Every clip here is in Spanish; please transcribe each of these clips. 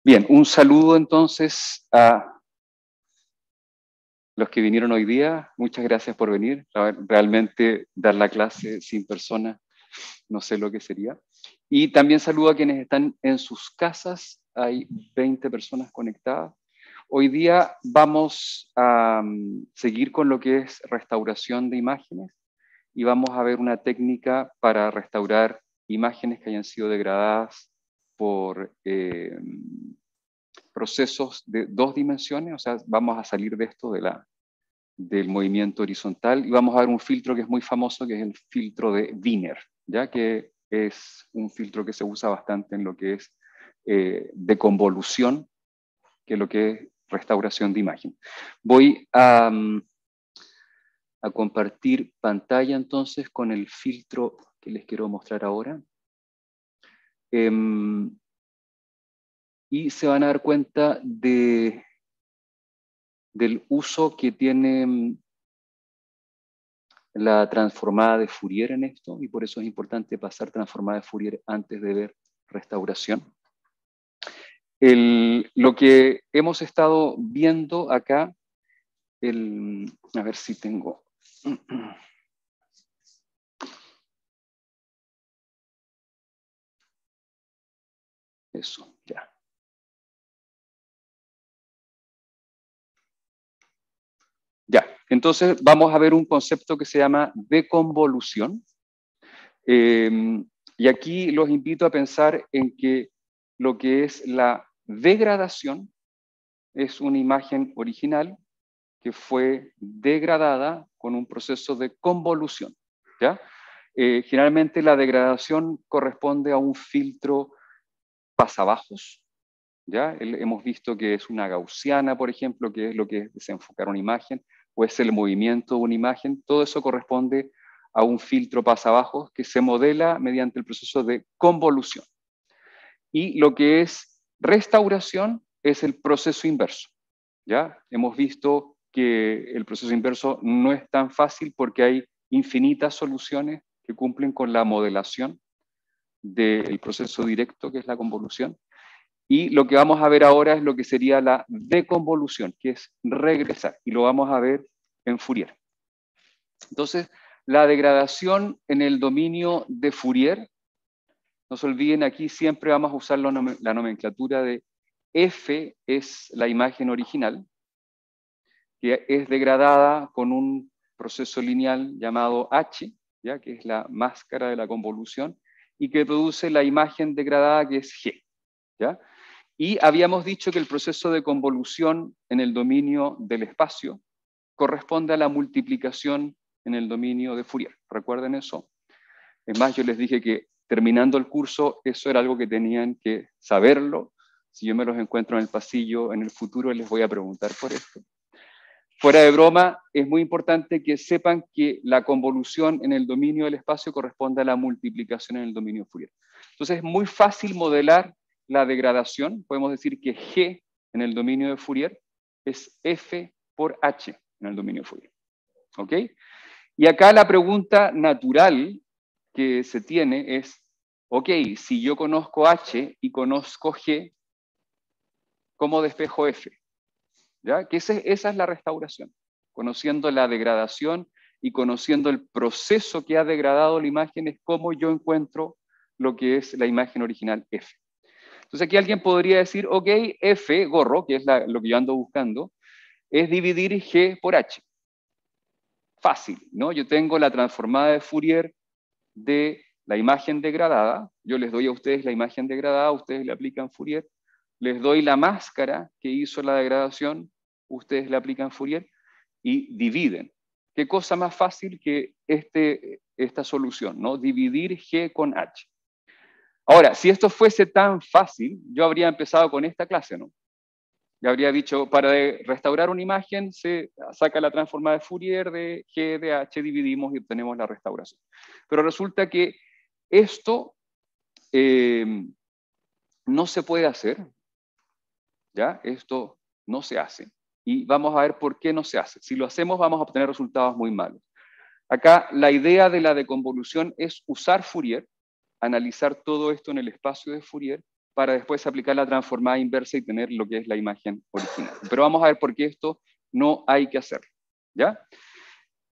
Bien, un saludo entonces a los que vinieron hoy día. Muchas gracias por venir. Realmente dar la clase sin personas, no sé lo que sería. Y también saludo a quienes están en sus casas. Hay 20 personas conectadas. Hoy día vamos a seguir con lo que es restauración de imágenes y vamos a ver una técnica para restaurar imágenes que hayan sido degradadas por procesos de 2 dimensiones. O sea, vamos a salir de esto del movimiento horizontal y vamos a ver un filtro que es muy famoso, que es el filtro de Wiener, ¿ya? Que es un filtro que se usa bastante en lo que es deconvolución, que es lo que es restauración de imagen. Voy a compartir pantalla entonces con el filtro que les quiero mostrar ahora. Y se van a dar cuenta del uso que tiene la transformada de Fourier en esto, y por eso es importante pasar transformada de Fourier antes de ver restauración. Lo que hemos estado viendo acá, a ver si tengo... Eso, ya. Ya, entonces vamos a ver un concepto que se llama deconvolución. Y aquí los invito a pensar en que lo que es la degradación es una imagen original que fue degradada con un proceso de convolución, ¿ya? Generalmente la degradación corresponde a un filtro pasabajos, ¿ya? Hemos visto que es una gaussiana, por ejemplo, que es lo que es desenfocar una imagen, o es el movimiento de una imagen. Todo eso corresponde a un filtro pasabajos que se modela mediante el proceso de convolución. Y lo que es restauración es el proceso inverso, ¿ya? Hemos visto que el proceso inverso no es tan fácil porque hay infinitas soluciones que cumplen con la modelación del proceso directo, que es la convolución. Y lo que vamos a ver ahora es lo que sería la deconvolución, que es regresar, y lo vamos a ver en Fourier. Entonces, la degradación en el dominio de Fourier, no se olviden, aquí siempre vamos a usar la nomenclatura de F es la imagen original, que es degradada con un proceso lineal llamado H, ¿ya? Que es la máscara de la convolución, y que produce la imagen degradada que es G, ¿ya? Y habíamos dicho que el proceso de convolución en el dominio del espacio corresponde a la multiplicación en el dominio de Fourier. ¿Recuerden eso? Es más, yo les dije que terminando el curso, eso era algo que tenían que saberlo. Si yo me los encuentro en el pasillo en el futuro, les voy a preguntar por esto. Fuera de broma, es muy importante que sepan que la convolución en el dominio del espacio corresponde a la multiplicación en el dominio de Fourier. Entonces es muy fácil modelar la degradación. Podemos decir que G en el dominio de Fourier es F por H en el dominio de Fourier. ¿Ok? Y acá la pregunta natural que se tiene es, ok, si yo conozco H y conozco G, ¿cómo despejo F? ¿Ya? Que esa es la restauración, conociendo la degradación y conociendo el proceso que ha degradado la imagen, es cómo yo encuentro lo que es la imagen original F. Entonces aquí alguien podría decir, ok, F, gorro, que es lo que yo ando buscando, es dividir G por H. Fácil, ¿no? Yo tengo la transformada de Fourier de la imagen degradada, yo les doy a ustedes la imagen degradada, ustedes le aplican Fourier, les doy la máscara que hizo la degradación, ustedes le aplican Fourier y dividen. ¿Qué cosa más fácil que esta solución, ¿no? Dividir G con H. Ahora, si esto fuese tan fácil, yo habría empezado con esta clase, ¿no? Ya habría dicho, para restaurar una imagen se saca la transformada de Fourier de G de H, dividimos y obtenemos la restauración. Pero resulta que esto no se puede hacer, ¿ya? Esto no se hace. Y vamos a ver por qué no se hace. Si lo hacemos, vamos a obtener resultados muy malos. Acá la idea de la deconvolución es usar Fourier, analizar todo esto en el espacio de Fourier, para después aplicar la transformada inversa y tener lo que es la imagen original. Pero vamos a ver por qué esto no hay que hacerlo, ¿ya?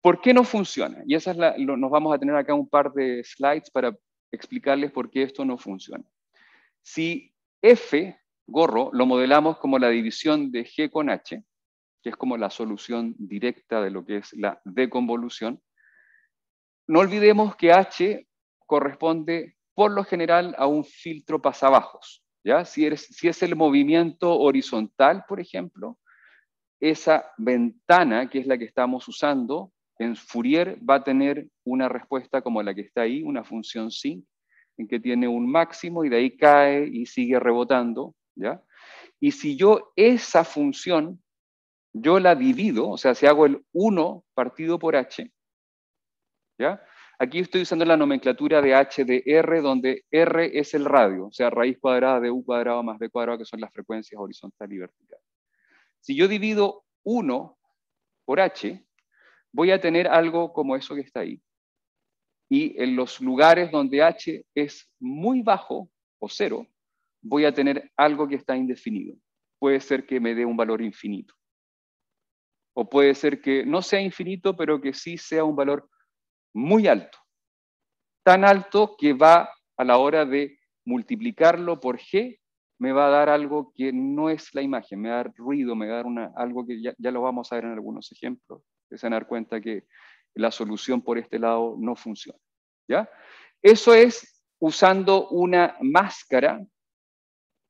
¿Por qué no funciona? Y esa es nos vamos a tener acá un par de slides para explicarles por qué esto no funciona. Si F, gorro, lo modelamos como la división de G con H, que es como la solución directa de lo que es la deconvolución, no olvidemos que H corresponde por lo general a un filtro pasabajos, ¿ya? Si es el movimiento horizontal, por ejemplo, esa ventana, que es la que estamos usando, en Fourier va a tener una respuesta como la que está ahí, una función sin, en que tiene un máximo y de ahí cae y sigue rebotando, ¿ya? Y si yo esa función, yo la divido, o sea, si hago el 1 partido por h, ¿ya? Aquí estoy usando la nomenclatura de h de r, donde r es el radio, o sea, raíz cuadrada de u cuadrado más b cuadrado, que son las frecuencias horizontal y vertical. Si yo divido 1 por h, voy a tener algo como eso que está ahí. Y en los lugares donde h es muy bajo o 0, voy a tener algo que está indefinido. Puede ser que me dé un valor infinito. O puede ser que no sea infinito, pero que sí sea un valor muy alto. Tan alto que va a la hora de multiplicarlo por g, me va a dar algo que no es la imagen, me va a dar ruido, me va a dar algo que ya lo vamos a ver en algunos ejemplos. Se van a dar cuenta que la solución por este lado no funciona, ¿ya? Eso es usando una máscara,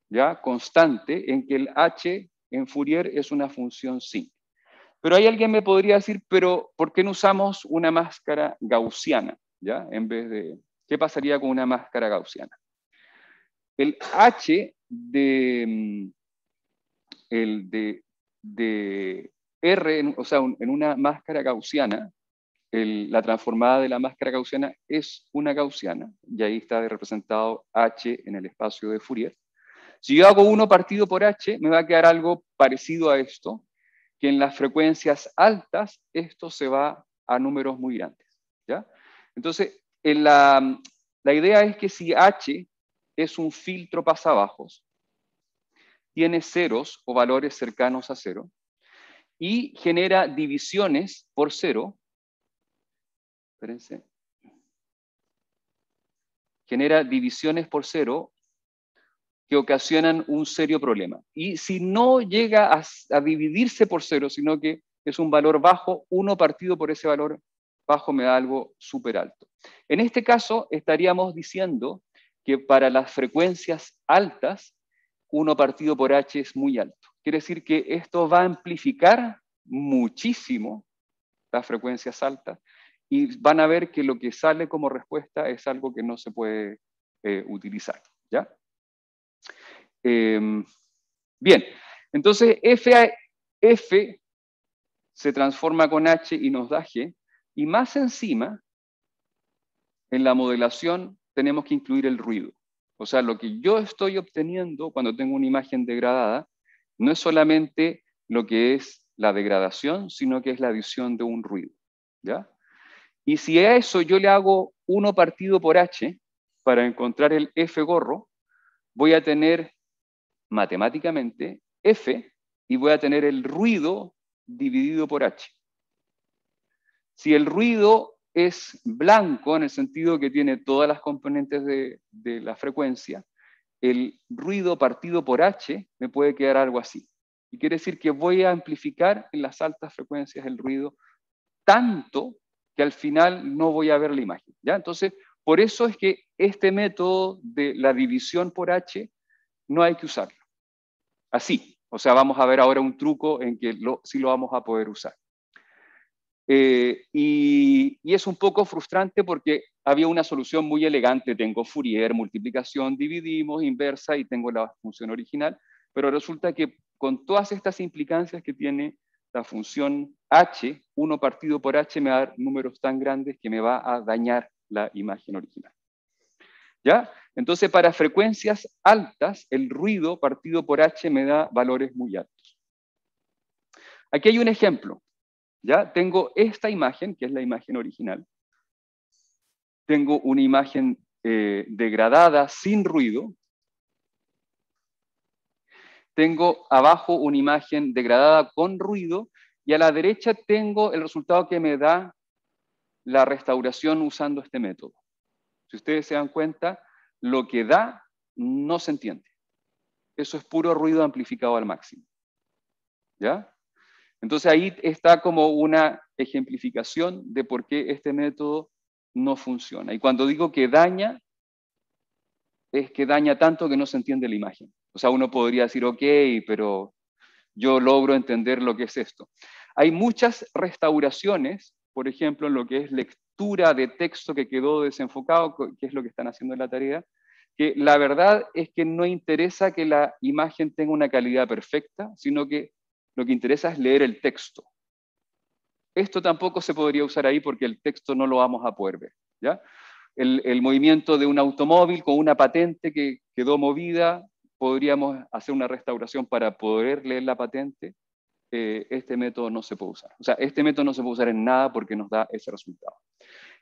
¿ya? Constante, en que el h en Fourier es una función sin. Pero hay alguien me podría decir, pero ¿por qué no usamos una máscara gaussiana? ¿Ya? En vez de, ¿qué pasaría con una máscara gaussiana? El h de R, o sea, en una máscara gaussiana, la transformada de la máscara gaussiana es una gaussiana, y ahí está representado h en el espacio de Fourier. Si yo hago 1 partido por h, me va a quedar algo parecido a esto, que en las frecuencias altas esto se va a números muy grandes, ¿ya? Entonces, la idea es que si h es un filtro pasabajos, tiene ceros o valores cercanos a 0, y genera divisiones por 0, espérense, genera divisiones por 0 que ocasionan un serio problema. Y si no llega a dividirse por 0, sino que es un valor bajo, 1 partido por ese valor bajo me da algo súper alto. En este caso, estaríamos diciendo que para las frecuencias altas, 1 partido por h es muy alto. Quiere decir que esto va a amplificar muchísimo las frecuencias altas y van a ver que lo que sale como respuesta es algo que no se puede utilizar, ¿ya? Bien, entonces F se transforma con H y nos da G, y más encima, en la modelación tenemos que incluir el ruido. O sea, lo que yo estoy obteniendo cuando tengo una imagen degradada no es solamente lo que es la degradación, sino que es la adición de un ruido, ¿ya? Y si a eso yo le hago 1 partido por H para encontrar el F gorro, voy a tener matemáticamente F y voy a tener el ruido dividido por H. Si el ruido es blanco, en el sentido que tiene todas las componentes de la frecuencia, el ruido partido por H me puede quedar algo así. Y quiere decir que voy a amplificar en las altas frecuencias el ruido tanto que al final no voy a ver la imagen, ¿ya? Entonces, por eso es que este método de la división por H no hay que usarlo. Así, o sea, vamos a ver ahora un truco en que sí lo vamos a poder usar. Y es un poco frustrante porque había una solución muy elegante. Tengo Fourier, multiplicación, dividimos, inversa y tengo la función original, pero resulta que con todas estas implicancias que tiene la función h, 1 partido por h me va a dar números tan grandes que me va a dañar la imagen original. ¿Ya? Entonces, para frecuencias altas, el ruido partido por h me da valores muy altos. Aquí hay un ejemplo. ¿Ya? Tengo esta imagen, que es la imagen original. Tengo una imagen degradada sin ruido. Tengo abajo una imagen degradada con ruido. Y a la derecha tengo el resultado que me da la restauración usando este método. Si ustedes se dan cuenta, lo que da no se entiende. Eso es puro ruido amplificado al máximo. ¿Ya? Entonces ahí está como una ejemplificación de por qué este método no funciona. Y cuando digo que daña, es que daña tanto que no se entiende la imagen. O sea, uno podría decir, ok, pero yo logro entender lo que es esto. Hay muchas restauraciones, por ejemplo, en lo que es lectura de texto que quedó desenfocado, que es lo que están haciendo en la tarea, que la verdad es que no interesa que la imagen tenga una calidad perfecta, sino que lo que interesa es leer el texto. Esto tampoco se podría usar ahí porque el texto no lo vamos a poder ver. ¿Ya? El movimiento de un automóvil con una patente que quedó movida, podríamos hacer una restauración para poder leer la patente. Este método no se puede usar. O sea, este método no se puede usar en nada porque nos da ese resultado.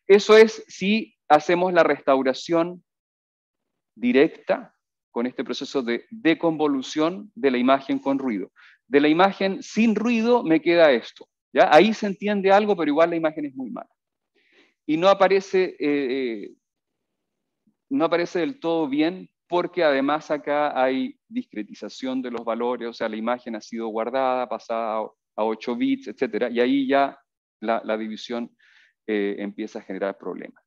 Eso es si hacemos la restauración directa con este proceso de deconvolución de la imagen con ruido. De la imagen sin ruido me queda esto. ¿Ya? Ahí se entiende algo, pero igual la imagen es muy mala. Y no aparece del todo bien porque además acá hay discretización de los valores, o sea, la imagen ha sido guardada, pasada a 8 bits, etc. Y ahí ya la división empieza a generar problemas.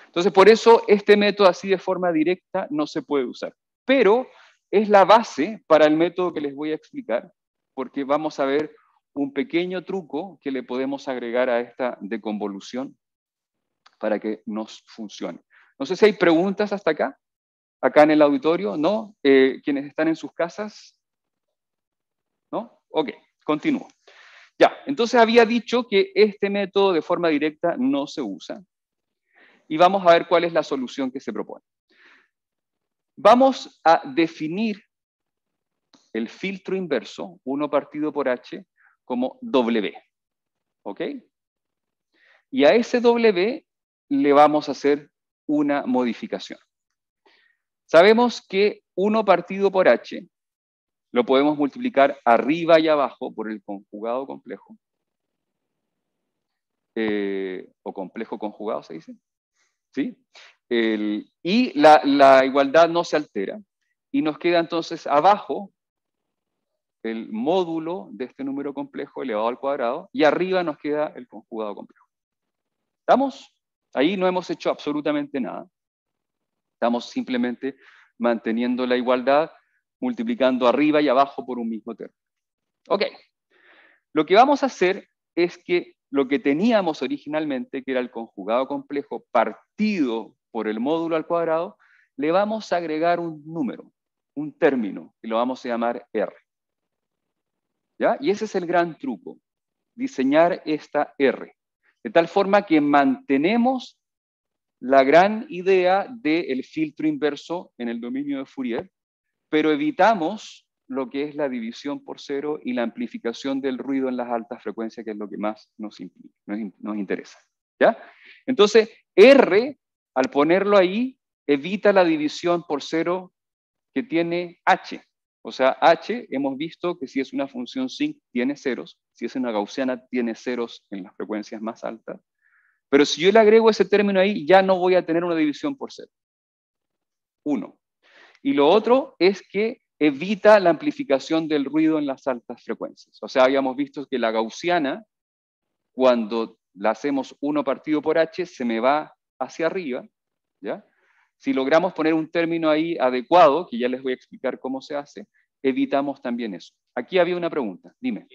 Entonces, por eso este método así de forma directa no se puede usar. Pero es la base para el método que les voy a explicar, porque vamos a ver un pequeño truco que le podemos agregar a esta deconvolución para que nos funcione. No sé si hay preguntas hasta acá, acá en el auditorio, ¿no? Quienes están en sus casas, ¿no? Ok, continúo. Ya, entonces había dicho que este método de forma directa no se usa. Y vamos a ver cuál es la solución que se propone. Vamos a definir el filtro inverso, 1 partido por h, como W. ¿Ok? Y a ese W le vamos a hacer una modificación. Sabemos que 1 partido por h lo podemos multiplicar arriba y abajo por el conjugado complejo. O complejo conjugado, se dice. ¿Sí? Y la igualdad no se altera. Y nos queda entonces abajo el módulo de este número complejo elevado al cuadrado, y arriba nos queda el conjugado complejo. ¿Estamos? Ahí no hemos hecho absolutamente nada. Estamos simplemente manteniendo la igualdad, multiplicando arriba y abajo por un mismo término. Ok. Lo que vamos a hacer es que lo que teníamos originalmente, que era el conjugado complejo partido por el módulo al cuadrado, le vamos a agregar un número, un término, y lo vamos a llamar R. ¿Ya? Y ese es el gran truco, diseñar esta R, de tal forma que mantenemos la gran idea del filtro inverso en el dominio de Fourier, pero evitamos lo que es la división por cero y la amplificación del ruido en las altas frecuencias, que es lo que más nos interesa. ¿Ya? Entonces, R, al ponerlo ahí, evita la división por cero que tiene H. O sea, H hemos visto que si es una función sinc tiene ceros, si es una gaussiana tiene ceros en las frecuencias más altas, pero si yo le agrego ese término ahí, ya no voy a tener una división por cero. 1. Y lo otro es que evita la amplificación del ruido en las altas frecuencias. O sea, habíamos visto que la gaussiana, cuando la hacemos 1 partido por h, se me va hacia arriba, ¿ya? Si logramos poner un término ahí adecuado, que ya les voy a explicar cómo se hace, evitamos también eso. Aquí había una pregunta, dime.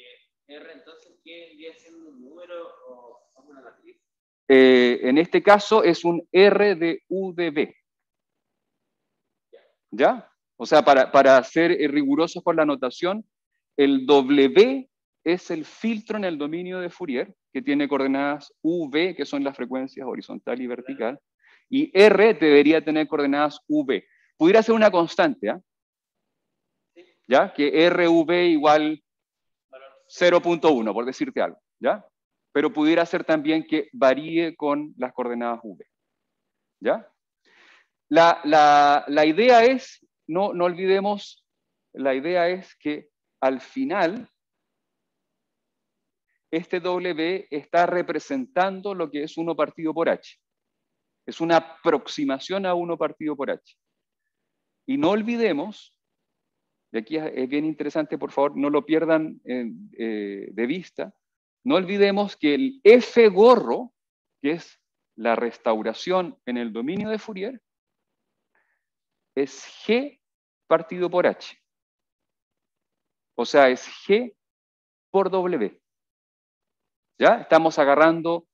R, entonces, ¿qué vendría siendo un número o una matriz? En este caso es un R de U de B. ¿Ya? O sea, para ser rigurosos con la notación, el W es el filtro en el dominio de Fourier, que tiene coordenadas UV, que son las frecuencias horizontal y vertical, y R debería tener coordenadas UV. Pudiera ser una constante, ¿ah? ¿Ya? Que RV igual 0.1, por decirte algo, ¿ya? pero pudiera ser también que varíe con las coordenadas v. ¿Ya? La idea es, no olvidemos, la idea es que al final este W está representando lo que es 1 partido por H. Es una aproximación a 1 partido por H. Y no olvidemos, y aquí es bien interesante, por favor, no lo pierdan de vista, no olvidemos que el F gorro, que es la restauración en el dominio de Fourier, es G partido por H. O sea, es G por W. ¿Ya? Estamos agarrando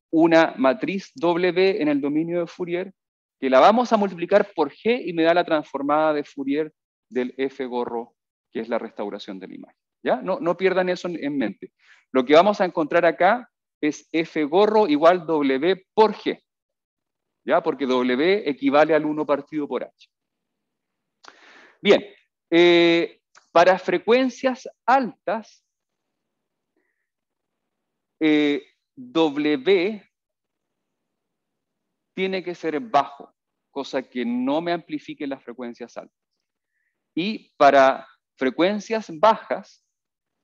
una matriz W en el dominio de Fourier que la vamos a multiplicar por G y me da la transformada de Fourier del F gorro, que es la restauración de la imagen. ¿Ya? No pierdan eso en mente. Lo que vamos a encontrar acá es F gorro igual W por G. ¿Ya? Porque W equivale al 1 partido por H. Bien, para frecuencias altas, W tiene que ser bajo, cosa que no me amplifique las frecuencias altas. Y para frecuencias bajas,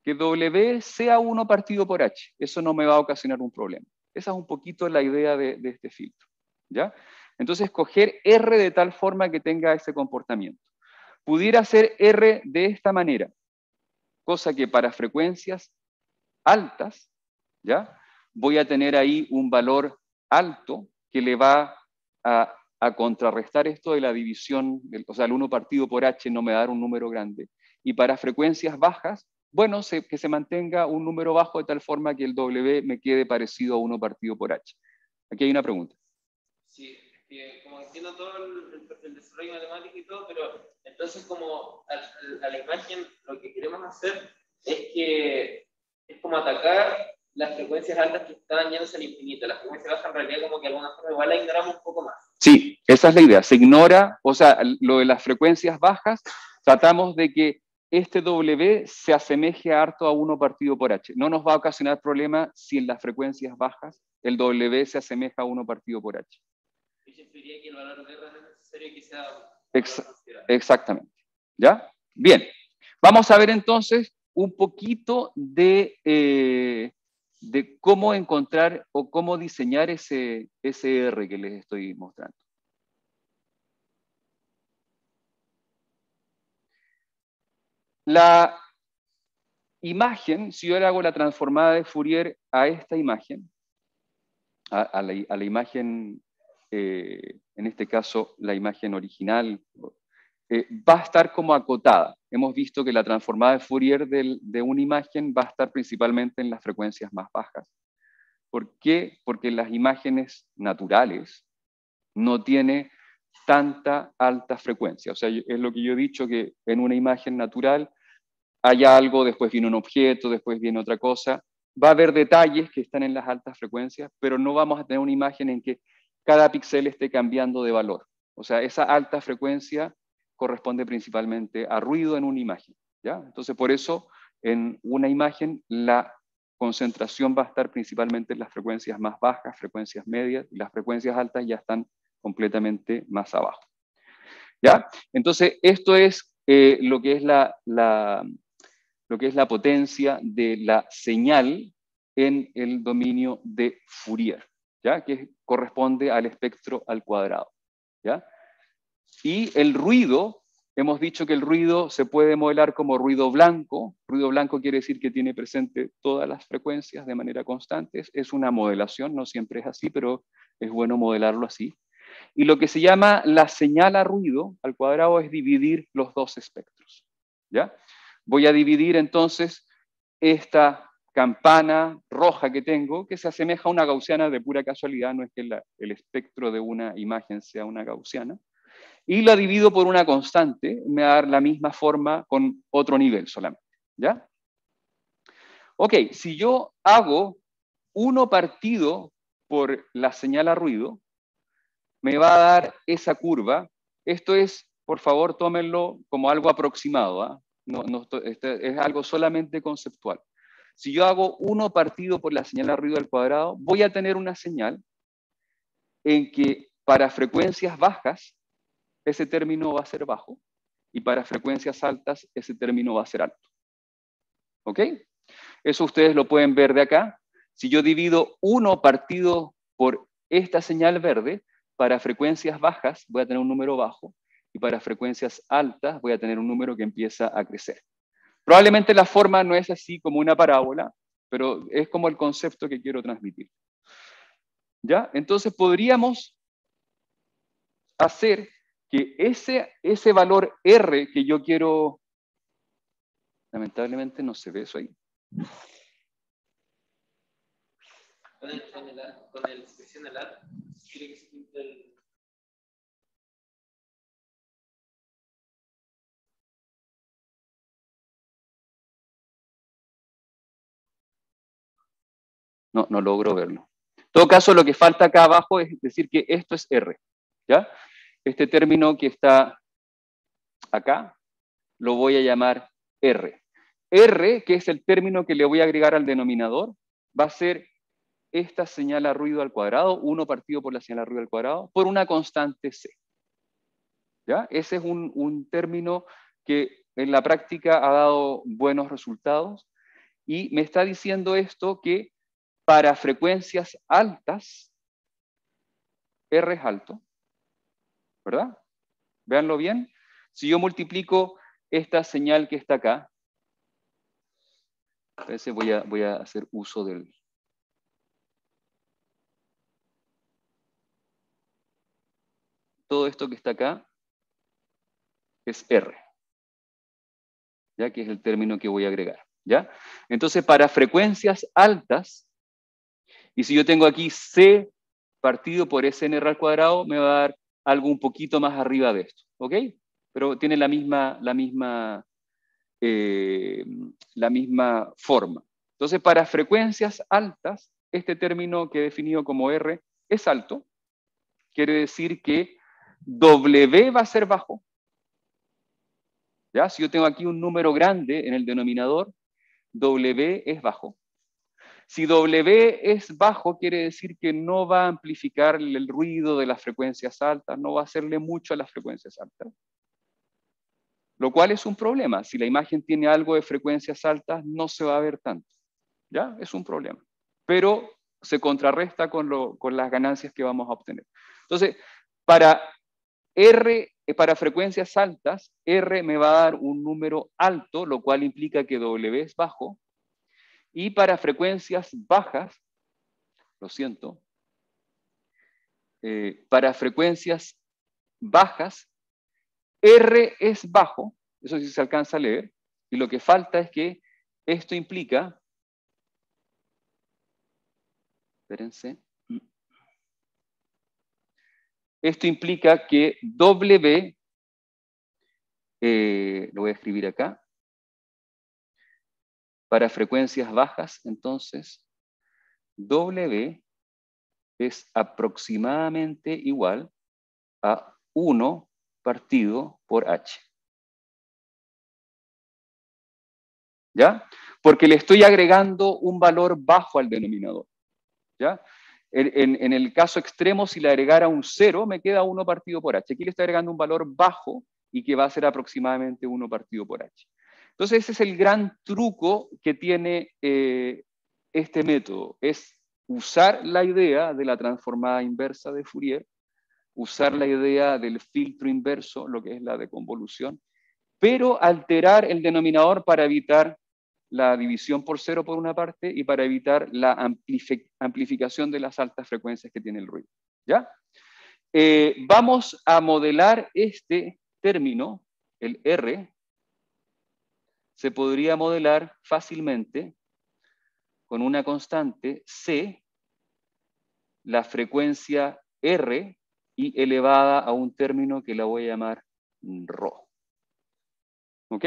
que W sea 1 partido por H. Eso no me va a ocasionar un problema. Esa es un poquito la idea de este filtro. ¿Ya? Entonces, escoger R de tal forma que tenga ese comportamiento. Pudiera ser R de esta manera, cosa que para frecuencias altas, ¿ya? Voy a tener ahí un valor alto que le va a contrarrestar esto de la división, o sea, el 1 partido por H no me va a dar un número grande. Y para frecuencias bajas, bueno, que se mantenga un número bajo de tal forma que el W me quede parecido a 1 partido por H. Aquí hay una pregunta. Sí, como entiendo todo el desarrollo matemático y todo, pero entonces como a la imagen lo que queremos hacer es que es como atacar las frecuencias altas que están yéndose al infinito. Las frecuencias bajas en realidad como que de alguna forma igual la ignoramos un poco más. Sí, esa es la idea. Se ignora, o sea, lo de las frecuencias bajas, tratamos de que este W se asemeje harto a 1 partido por H. No nos va a ocasionar problema si en las frecuencias bajas el W se asemeja a 1 partido por H. Eso implicaría que el valor de R no es necesario que sea... Exactamente. ¿Ya? Bien. Vamos a ver entonces un poquito de cómo encontrar o cómo diseñar ese R que les estoy mostrando. La imagen, si yo le hago la transformada de Fourier a esta imagen, a la imagen, en este caso la imagen original, va a estar como acotada. Hemos visto que la transformada de Fourier de una imagen va a estar principalmente en las frecuencias más bajas. ¿Por qué? Porque las imágenes naturales no tienen tanta alta frecuencia. O sea, es lo que yo he dicho, que en una imagen natural hay algo, después viene un objeto, después viene otra cosa. Va a haber detalles que están en las altas frecuencias, pero no vamos a tener una imagen en que cada píxel esté cambiando de valor. O sea, esa alta frecuencia corresponde principalmente a ruido en una imagen. ¿Ya? Entonces, por eso, en una imagen, la concentración va a estar principalmente en las frecuencias más bajas, frecuencias medias, y las frecuencias altas ya están completamente más abajo. ¿Ya? Entonces, esto es lo que es lo que es la potencia de la señal en el dominio de Fourier, ¿ya? Que corresponde al espectro al cuadrado. ¿Ya? Y el ruido, hemos dicho que el ruido se puede modelar como ruido blanco. Ruido blanco quiere decir que tiene presente todas las frecuencias de manera constante. Es una modelación, no siempre es así, pero es bueno modelarlo así. Y lo que se llama la señal a ruido al cuadrado es dividir los dos espectros. ¿Ya? Voy a dividir entonces esta campana roja que tengo, que se asemeja a una gaussiana de pura casualidad, no es que el espectro de una imagen sea una gaussiana, y la divido por una constante, me va a dar la misma forma con otro nivel solamente. ¿Ya? Ok, si yo hago 1 partido por la señal a ruido, me va a dar esa curva. Esto es, por favor, tómenlo como algo aproximado. ¿eh? Es algo solamente conceptual. Si yo hago 1 partido por la señal de ruido al cuadrado, voy a tener una señal en que para frecuencias bajas, ese término va a ser bajo, y para frecuencias altas, ese término va a ser alto. ¿Ok? Eso ustedes lo pueden ver de acá. Si yo divido 1 partido por esta señal verde, para frecuencias bajas voy a tener un número bajo, y para frecuencias altas voy a tener un número que empieza a crecer. Probablemente la forma no es así como una parábola, pero es como el concepto que quiero transmitir. ¿Ya? Entonces podríamos hacer que ese valor R que yo quiero... Lamentablemente no se ve eso ahí. Con el seccional, quiere que se pinte el... No logro verlo. En todo caso, lo que falta acá abajo es decir que esto es R. ¿Ya? Este término que está acá, lo voy a llamar R. R, que es el término que le voy a agregar al denominador, va a ser esta señal a ruido al cuadrado, 1 partido por la señal a ruido al cuadrado, por una constante C. ¿Ya? Ese es un término que en la práctica ha dado buenos resultados, y me está diciendo esto que para frecuencias altas, R es alto, ¿verdad? Véanlo bien. Si yo multiplico esta señal que está acá, entonces voy a hacer uso del... Todo esto que está acá es R, ¿ya? Que es el término que voy a agregar, ¿ya? Entonces, para frecuencias altas, y si yo tengo aquí C partido por SNR al cuadrado, me va a dar algo un poquito más arriba de esto, ¿ok? Pero tiene la misma forma. Entonces, para frecuencias altas, este término que he definido como R es alto. Quiere decir que W va a ser bajo. ¿Ya? Si yo tengo aquí un número grande en el denominador, W es bajo. Si W es bajo, quiere decir que no va a amplificar el ruido de las frecuencias altas, no va a hacerle mucho a las frecuencias altas. Lo cual es un problema. Si la imagen tiene algo de frecuencias altas, no se va a ver tanto. ¿Ya? Es un problema. Pero se contrarresta con las ganancias que vamos a obtener. Entonces, para frecuencias altas, R me va a dar un número alto, lo cual implica que W es bajo. Y para frecuencias bajas, lo siento, para frecuencias bajas, R es bajo, eso sí se alcanza a leer, y lo que falta es que esto implica, espérense, esto implica que W, lo voy a escribir acá, para frecuencias bajas, entonces, W es aproximadamente igual a 1 partido por H. ¿Ya? Porque le estoy agregando un valor bajo al denominador. ¿Ya? En el caso extremo, si le agregara un 0, me queda 1 partido por H. Aquí le estoy agregando un valor bajo y que va a ser aproximadamente 1 partido por H. Entonces, ese es el gran truco que tiene este método. Es usar la idea de la transformada inversa de Fourier, usar la idea del filtro inverso, lo que es la deconvolución, pero alterar el denominador para evitar la división por 0 por una parte y para evitar la amplificación de las altas frecuencias que tiene el ruido. ¿Ya? Vamos a modelar este término, el R, se podría modelar fácilmente con una constante C, la frecuencia R, y elevada a un término que la voy a llamar ρ. ¿Ok?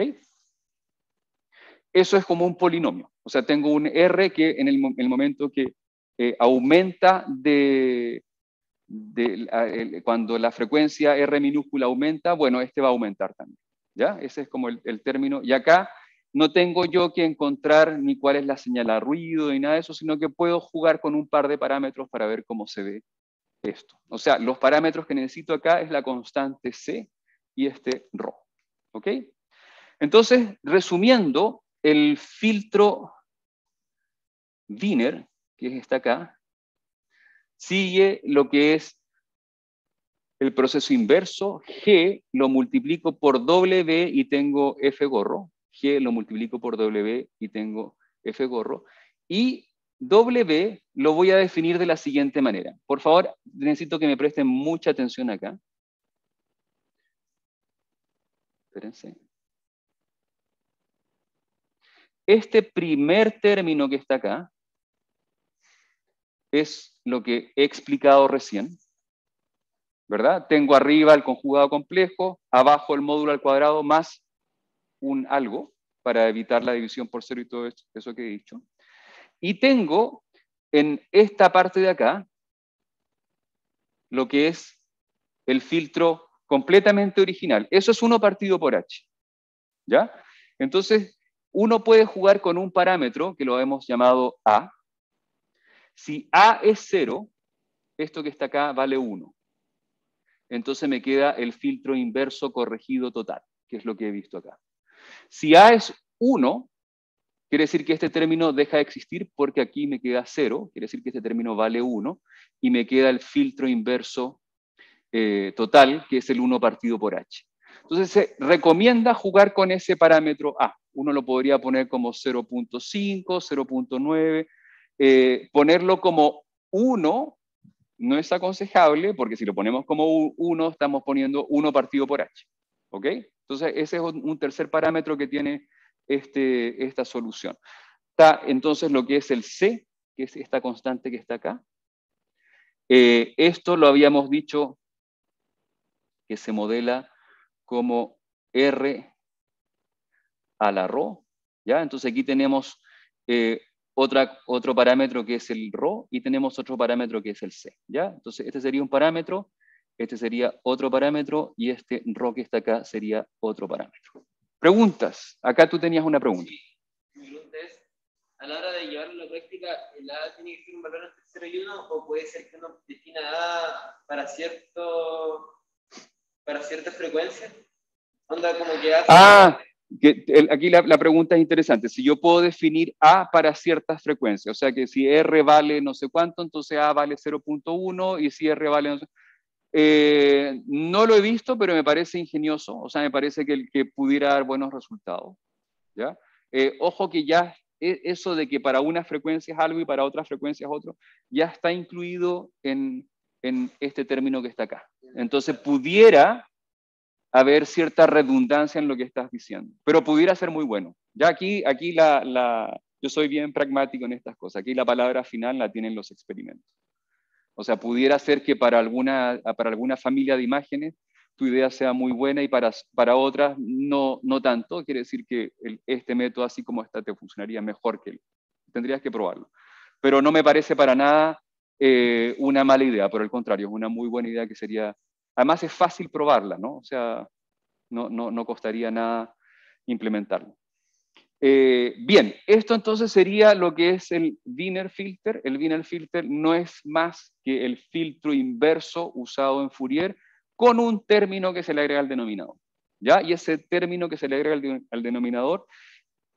Eso es como un polinomio. O sea, tengo un R que en el momento que aumenta cuando la frecuencia R minúscula aumenta, bueno, este va a aumentar también. ¿Ya? Ese es como el término. Y acá no tengo yo que encontrar ni cuál es la señal a ruido ni nada de eso, sino que puedo jugar con un par de parámetros para ver cómo se ve esto. O sea, los parámetros que necesito acá es la constante C y este ρ. ¿Ok? Entonces, resumiendo, el filtro Wiener, que está acá, sigue lo que es el proceso inverso. G lo multiplico por W y tengo F gorro. G lo multiplico por W y tengo F gorro. Y W lo voy a definir de la siguiente manera. Por favor, necesito que me presten mucha atención acá. Espérense. Este primer término que está acá es lo que he explicado recién, ¿verdad? Tengo arriba el conjugado complejo, abajo el módulo al cuadrado más un algo para evitar la división por cero y todo eso que he dicho. Y tengo en esta parte de acá lo que es el filtro completamente original. Eso es 1 partido por h. ¿Ya? Entonces, uno puede jugar con un parámetro que lo hemos llamado A. Si A es 0, esto que está acá vale 1. Entonces me queda el filtro inverso corregido total, que es lo que he visto acá. Si A es 1, quiere decir que este término deja de existir porque aquí me queda 0, quiere decir que este término vale 1, y me queda el filtro inverso total, que es el 1 partido por h. Entonces se recomienda jugar con ese parámetro A. Uno lo podría poner como 0.5, 0.9. Ponerlo como 1 no es aconsejable, porque si lo ponemos como 1, estamos poniendo 1 partido por h. ¿Ok? Entonces ese es un tercer parámetro que tiene esta solución. Está entonces lo que es el C, que es esta constante que está acá. Esto lo habíamos dicho que se modela como R a la ρ, ¿ya? Entonces aquí tenemos otro parámetro que es el ρ y tenemos otro parámetro que es el C, ¿ya? Entonces este sería un parámetro, este sería otro parámetro y este ρ que está acá sería otro parámetro. Preguntas. Acá tú tenías una pregunta. Mi pregunta es, a la hora de llevarlo a la práctica, ¿el A tiene que ser un valor entre 0 y 1 o puede ser que uno defina A para cierta frecuencia? Onda como que A... Aquí la pregunta es interesante. Si yo puedo definir A para ciertas frecuencias, o sea que si R vale no sé cuánto, entonces A vale 0.1 y si R vale no sé... no lo he visto, pero me parece ingenioso, o sea, me parece que pudiera dar buenos resultados. ¿Ya? Ojo que ya eso de que para unas frecuencias algo y para otras frecuencias otro, ya está incluido en este término que está acá. Entonces pudiera haber cierta redundancia en lo que estás diciendo, pero pudiera ser muy bueno. Ya aquí yo soy bien pragmático en estas cosas, aquí la palabra final la tienen los experimentos. O sea, pudiera ser que para alguna familia de imágenes tu idea sea muy buena y para otras no tanto. Quiere decir que este método así como está te funcionaría mejor que él. Tendrías que probarlo. Pero no me parece para nada una mala idea, por el contrario, es una muy buena idea que sería... Además es fácil probarla, ¿no? O sea, no costaría nada implementarlo. Bien, esto entonces sería lo que es el Wiener filter. El Wiener filter no es más que el filtro inverso usado en Fourier con un término que se le agrega al denominador. ¿Ya? Y ese término que se le agrega al denominador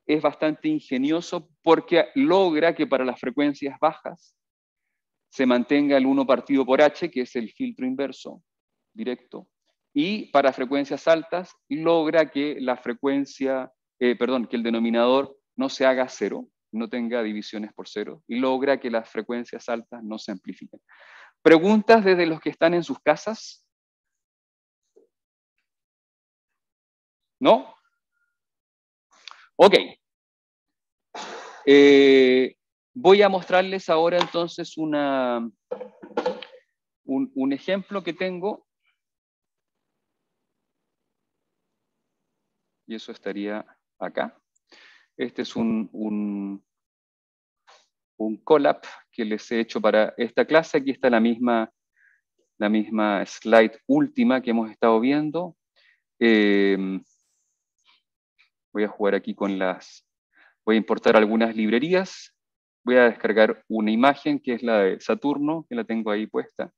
es bastante ingenioso porque logra que para las frecuencias bajas se mantenga el 1 partido por h, que es el filtro inverso directo, y para frecuencias altas logra que la frecuencia, que el denominador no se haga 0, no tenga divisiones por 0, y logra que las frecuencias altas no se amplifiquen. ¿Preguntas desde los que están en sus casas? ¿No? Ok. Voy a mostrarles ahora entonces un ejemplo que tengo. Y eso estaría acá. Este es un collab que les he hecho para esta clase. Aquí está la misma slide última que hemos estado viendo. Voy a jugar aquí con las... Voy a importar algunas librerías. Voy a descargar una imagen que es la de Saturno, que la tengo ahí puesta.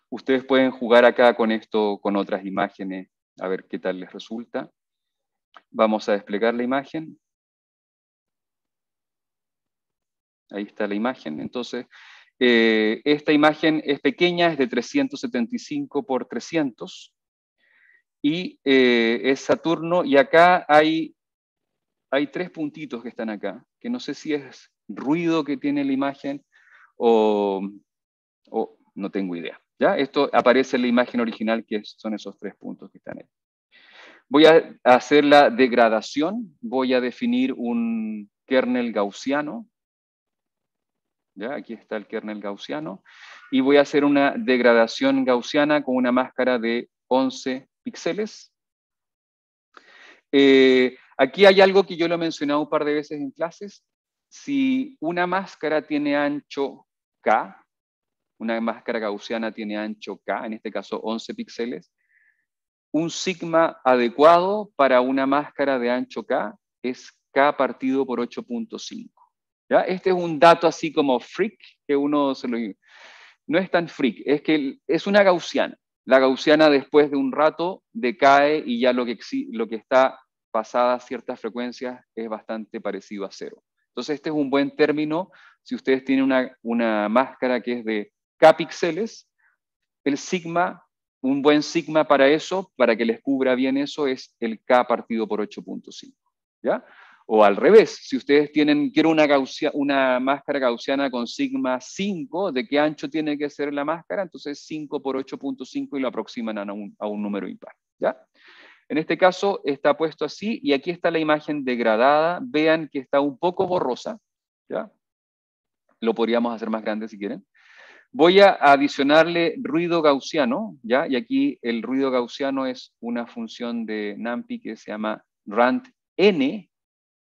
Ustedes pueden jugar acá con esto, con otras imágenes, a ver qué tal les resulta. Vamos a desplegar la imagen. Ahí está la imagen. Entonces, esta imagen es pequeña, es de 375 por 300. Y es Saturno. Y acá hay 3 puntitos que están acá, que no sé si es ruido que tiene la imagen o no tengo idea. ¿Ya? Esto aparece en la imagen original, que son esos 3 puntos que están ahí. Voy a hacer la degradación. Voy a definir un kernel gaussiano. ¿Ya? Aquí está el kernel gaussiano. Y voy a hacer una degradación gaussiana con una máscara de 11 píxeles. Aquí hay algo que yo lo he mencionado un par de veces en clases. Si una máscara tiene ancho K, una máscara gaussiana tiene ancho K, en este caso 11 píxeles, un sigma adecuado para una máscara de ancho K es K partido por 8.5. ¿Ya? Este es un dato así como freak, que uno se lo... No es tan freak, es que es una gaussiana. La gaussiana después de un rato decae y ya lo que está pasadas ciertas frecuencias es bastante parecido a cero. Entonces este es un buen término si ustedes tienen una máscara que es de K píxeles. El sigma, un buen sigma para eso, para que les cubra bien eso, es el K partido por 8.5. ¿Ya? O al revés, si ustedes quiero una máscara gaussiana con sigma 5, ¿de qué ancho tiene que ser la máscara? Entonces 5 por 8.5 y lo aproximan a un número impar. ¿Ya? En este caso está puesto así y aquí está la imagen degradada. Vean que está un poco borrosa. ¿Ya? Lo podríamos hacer más grande si quieren. Voy a adicionarle ruido gaussiano, ¿ya? Y aquí el ruido gaussiano es una función de NumPy que se llama rand n,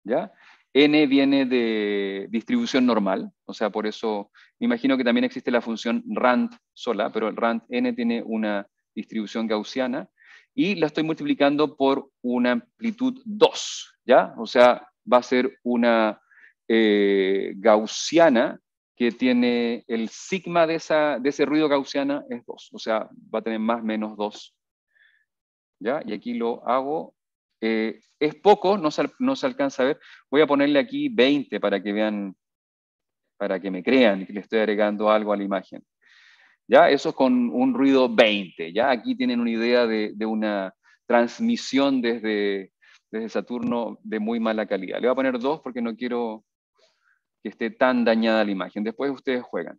¿ya? N viene de distribución normal, o sea, por eso me imagino que también existe la función rand sola, pero el rand n tiene una distribución gaussiana y la estoy multiplicando por una amplitud 2, ¿ya? O sea, va a ser una gaussiana que tiene el sigma de ese ruido gaussiana es 2, o sea, va a tener más menos 2. ¿Ya? Y aquí lo hago. Es poco, no se alcanza a ver. Voy a ponerle aquí 20 para que vean, para que me crean que le estoy agregando algo a la imagen. ¿Ya? Eso es con un ruido 20. ¿Ya? Aquí tienen una idea de una transmisión desde Saturno de muy mala calidad. Le voy a poner 2 porque no quiero que esté tan dañada la imagen. Después ustedes juegan.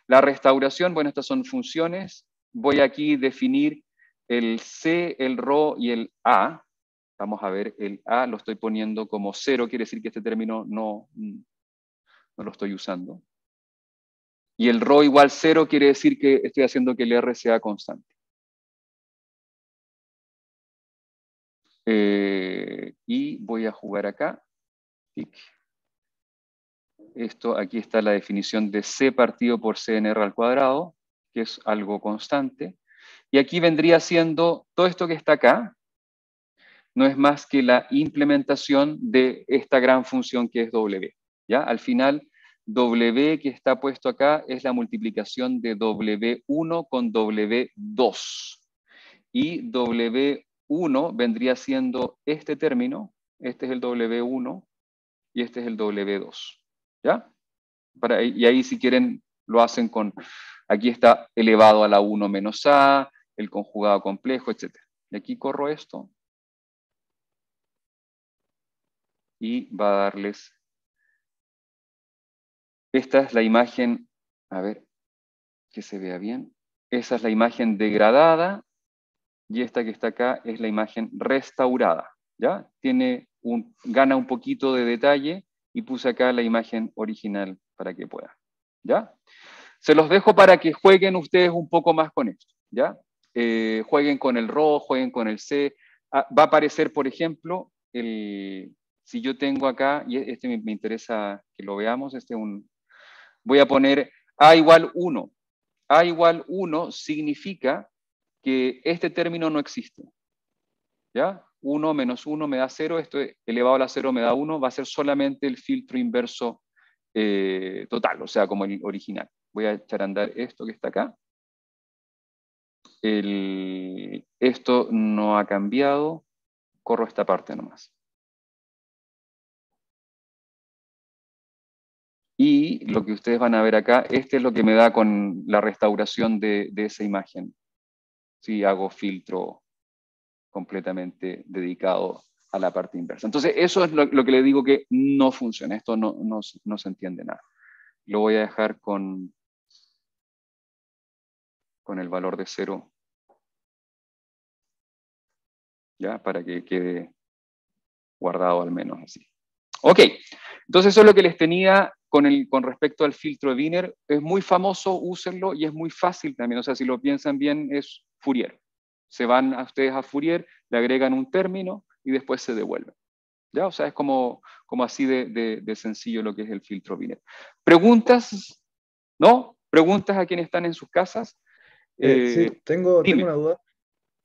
La restauración, bueno, estas son funciones. Voy aquí a definir el C, el ρ y el A. Vamos a ver, el A lo estoy poniendo como 0, quiere decir que este término no lo estoy usando. Y el ρ igual 0 quiere decir que estoy haciendo que el R sea constante. Y voy a jugar acá. Esto, aquí está la definición de C partido por CNR al cuadrado, que es algo constante. Y aquí vendría siendo todo esto que está acá, no es más que la implementación de esta gran función que es W. ¿Ya? Al final, W que está puesto acá es la multiplicación de W1 con W2. Y W1 vendría siendo este término, este es el W1 y este es el W2. ¿Ya? Y ahí si quieren lo hacen con, aquí está elevado a la 1 menos A, el conjugado complejo, etc. Y aquí corro esto. Y va a darles, esta es la imagen, a ver, que se vea bien. Esa es la imagen degradada y esta que está acá es la imagen restaurada. ¿Ya? Gana un poquito de detalle y puse acá la imagen original para que puedan. ¿Ya? Se los dejo para que jueguen ustedes un poco más con esto. ¿Ya? Jueguen con el RO, jueguen con el C. Va a aparecer, por ejemplo, si yo tengo acá, y este me interesa que lo veamos, voy a poner A igual 1. A igual 1 significa que este término no existe. ¿Ya? 1 menos 1 me da 0, esto elevado a la 0 me da 1, va a ser solamente el filtro inverso total, o sea, como el original. Voy a echar a andar esto que está acá. Esto no ha cambiado, corro esta parte nomás. Y lo que ustedes van a ver acá, este es lo que me da con la restauración de esa imagen. Si hago filtro completamente dedicado a la parte inversa. Entonces, eso es lo que le digo que no funciona. Esto no se entiende nada. Lo voy a dejar con el valor de 0, ¿ya? Para que quede guardado al menos así. Ok, entonces eso es lo que les tenía con respecto al filtro de Wiener. Es muy famoso, úsenlo, y es muy fácil también. O sea, si lo piensan bien, es Fourier. Se van a ustedes a Fourier, le agregan un término y después se devuelven. ¿Ya? O sea, es como así de sencillo lo que es el filtro Wiener. ¿Preguntas? ¿No? ¿Preguntas a quienes están en sus casas? Sí, tengo Dime. una duda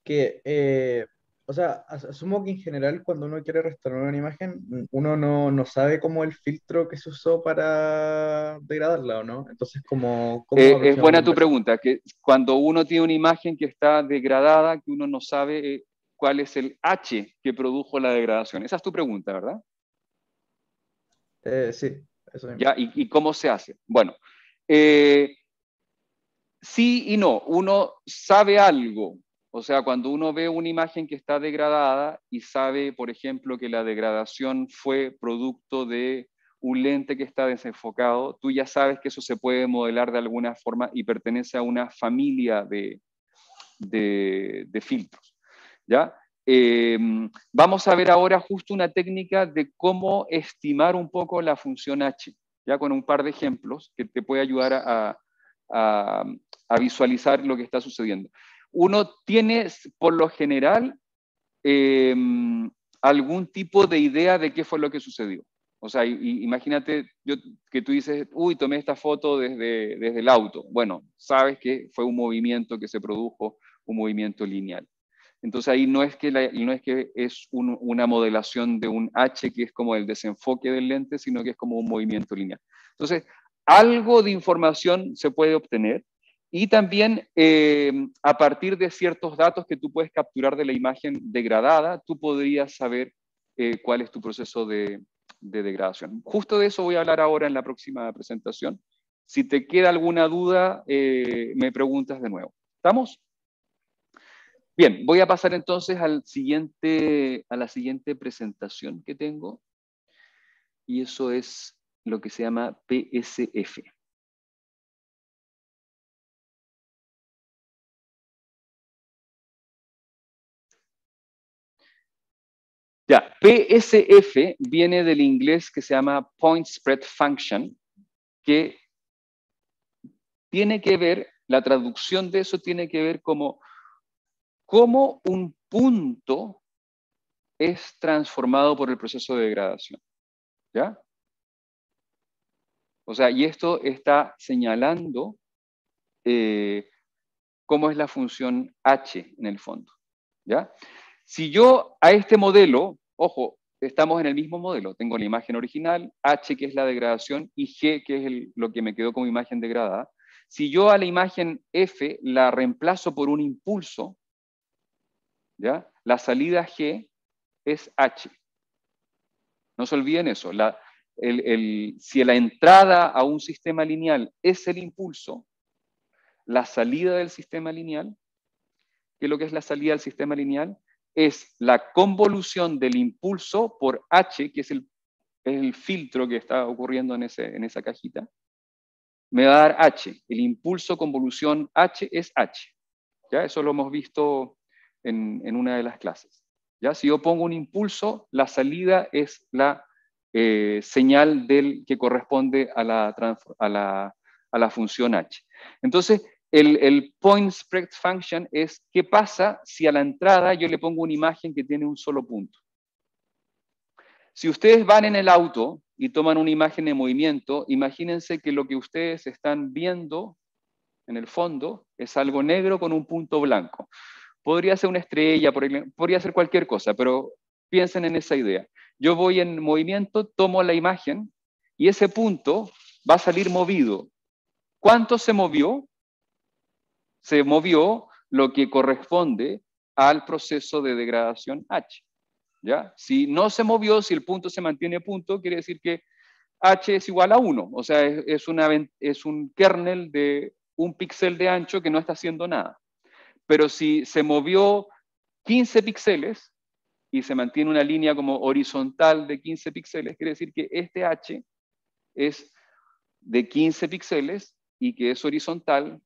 que, o sea, asumo que en general cuando uno quiere restaurar una imagen, uno no sabe cómo el filtro que se usó para degradarla, ¿o no? Entonces, ¿cómo Es aproximamos la buena tu inversión? pregunta, que cuando uno tiene una imagen que está degradada, que uno no sabe cuál es el H que produjo la degradación. Esa es tu pregunta, ¿verdad? Sí, eso mismo. ¿Ya? ¿Y cómo se hace? Bueno, eh, sí y no. Uno sabe algo. O sea, cuando uno ve una imagen que está degradada y sabe, por ejemplo, que la degradación fue producto de un lente que está desenfocado, tú ya sabes que eso se puede modelar de alguna forma y pertenece a una familia de filtros. ¿Ya? Vamos a ver ahora justo una técnica de cómo estimar un poco la función H, ya con un par de ejemplos que te puede ayudar a visualizar lo que está sucediendo. Uno tiene, por lo general, eh, algún tipo de idea de qué fue lo que sucedió. O sea, imagínate que tú dices, uy, tomé esta foto desde el auto. Bueno, sabes que fue un movimiento que se produjo, un movimiento lineal. Entonces ahí no es que es una modelación de un H que es como el desenfoque del lente, sino que es como un movimiento lineal. Entonces, algo de información se puede obtener y también a partir de ciertos datos que tú puedes capturar de la imagen degradada, tú podrías saber cuál es tu proceso de degradación. Justo de eso voy a hablar ahora en la próxima presentación. Si te queda alguna duda, me preguntas de nuevo. ¿Estamos? Bien, voy a pasar entonces a la siguiente presentación que tengo, y eso es lo que se llama PSF. Ya, PSF viene del inglés que se llama Point Spread Function, que tiene que ver, la traducción de eso tiene que ver como cómo un punto es transformado por el proceso de degradación. ¿Ya? O sea, y esto está señalando cómo es la función H en el fondo. ¿Ya? Si yo a este modelo, ojo, estamos en el mismo modelo, tengo la imagen original, H que es la degradación y G que es lo que me quedó como imagen degradada. Si yo a la imagen F la reemplazo por un impulso, ¿ya? La salida G es H. No se olviden eso. Si la entrada a un sistema lineal es el impulso, la salida del sistema lineal, ¿qué es lo que es la salida del sistema lineal? Es la convolución del impulso por H, que es el filtro que está ocurriendo en esa cajita. Me va a dar H. El impulso convolución H es H. ¿Ya? Eso lo hemos visto en una de las clases. ¿Ya? Si yo pongo un impulso, la salida es la señal que corresponde a la función H. Entonces, el point spread function es qué pasa si a la entrada yo le pongo una imagen que tiene un solo punto. Si ustedes van en el auto y toman una imagen de movimiento, imagínense que lo que ustedes están viendo en el fondo es algo negro con un punto blanco. Podría ser una estrella, podría ser cualquier cosa, pero piensen en esa idea. Yo voy en movimiento, tomo la imagen y ese punto va a salir movido. ¿Cuánto se movió? Se movió lo que corresponde al proceso de degradación H. ¿Ya? Si no se movió, si el punto se mantiene punto, quiere decir que H es igual a 1. O sea, es un kernel de un píxel de ancho que no está haciendo nada. Pero si se movió 15 píxeles y se mantiene una línea como horizontal de 15 píxeles, quiere decir que este H es de 15 píxeles y que es horizontal.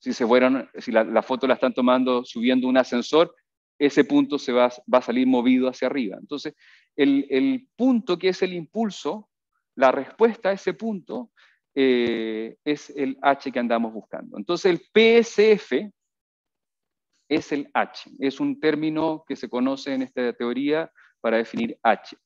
Si la foto la están tomando subiendo un ascensor, ese punto va a salir movido hacia arriba. Entonces, el punto que es el impulso, la respuesta a ese punto, es el H que andamos buscando. Entonces, el PSF es el H. Es un término que se conoce en esta teoría para definir H.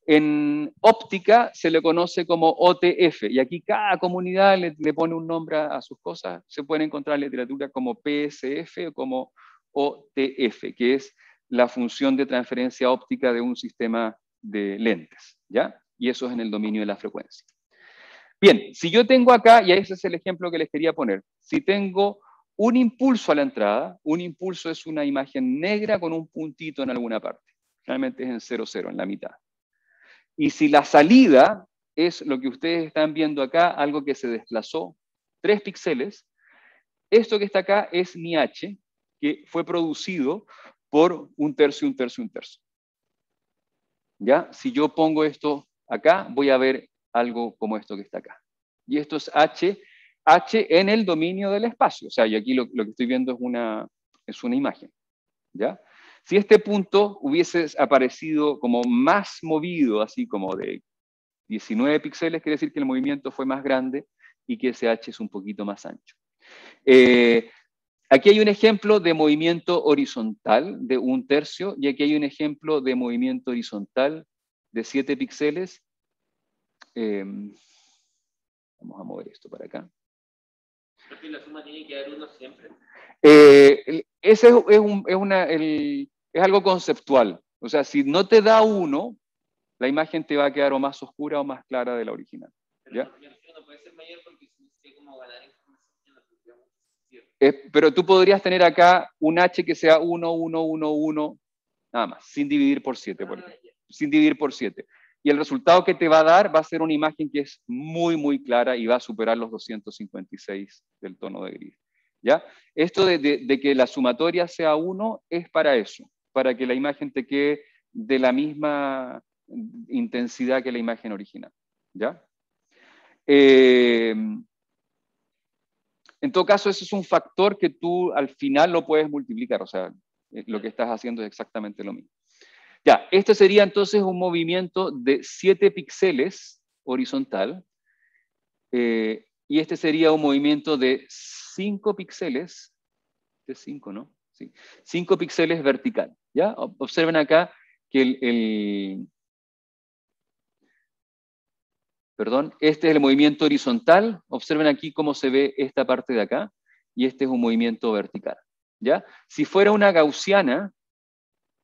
En óptica se le conoce como OTF, y aquí cada comunidad le pone un nombre a sus cosas. Se puede encontrar en literatura como PSF o como OTF, que es la función de transferencia óptica de un sistema de lentes, ¿ya? Y eso es en el dominio de la frecuencia. Bien, si yo tengo acá, y ese es el ejemplo que les quería poner, si tengo un impulso a la entrada, un impulso es una imagen negra con un puntito en alguna parte, realmente es en 0, 0, en la mitad. Y si la salida es lo que ustedes están viendo acá, algo que se desplazó 3 píxeles, esto que está acá es mi H, que fue producido por un tercio, un tercio, un tercio. ¿Ya? Si yo pongo esto acá, voy a ver algo como esto que está acá. Y esto es H en el dominio del espacio. O sea, y aquí lo que estoy viendo es una imagen. ¿Ya? Si este punto hubiese aparecido como más movido, así como de 19 píxeles, quiere decir que el movimiento fue más grande y que ese H es un poquito más ancho. Aquí hay un ejemplo de movimiento horizontal de 1/3 y aquí hay un ejemplo de movimiento horizontal de 7 píxeles. Vamos a mover esto para acá. Creo que la suma tiene que dar 1 siempre. Ese es algo conceptual. O sea, si no te da 1, la imagen te va a quedar o más oscura o más clara de la original. ¿Ya? No puede ser mayor porque significa como ganar información que no tendría mucho sentido. Pero tú podrías tener acá un H que sea 1, 1, 1, 1, nada más, sin dividir por 7, por ejemplo. Sin dividir por 7. Y el resultado que te va a dar va a ser una imagen que es muy, muy clara y va a superar los 256 del tono de gris. ¿Ya? Esto de que la sumatoria sea 1 es para eso, para que la imagen te quede de la misma intensidad que la imagen original. ¿Ya? En todo caso, ese es un factor que tú al final lo puedes multiplicar, o sea, lo que estás haciendo es exactamente lo mismo. Ya, este sería entonces un movimiento de 7 píxeles horizontal, y este sería un movimiento de 5 píxeles, de 5, ¿no? Sí, 5 píxeles vertical, ¿ya? Observen acá que perdón, este es el movimiento horizontal, observen aquí cómo se ve esta parte de acá, y este es un movimiento vertical, ¿ya? Si fuera una gaussiana,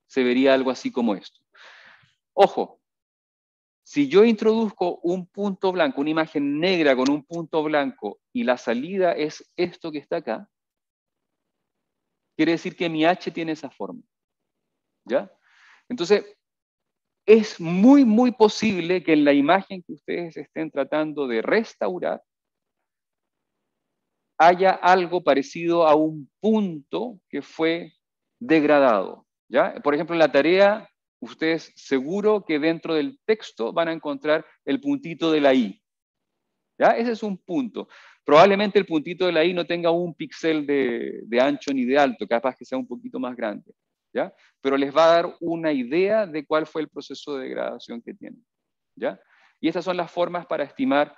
se vería algo así como esto. Ojo, si yo introduzco un punto blanco, una imagen negra con un punto blanco, y la salida es esto que está acá, quiere decir que mi H tiene esa forma, ¿ya? Entonces, es muy, muy posible que en la imagen que ustedes estén tratando de restaurar, haya algo parecido a un punto que fue degradado, ¿ya? Por ejemplo, en la tarea, ustedes seguro que dentro del texto van a encontrar el puntito de la I, ¿ya? Ese es un punto. Probablemente el puntito de la I no tenga un píxel de ancho ni de alto, capaz que sea un poquito más grande, ¿ya? Pero les va a dar una idea de cuál fue el proceso de degradación que tienen, ¿ya? Y estas son las formas para estimar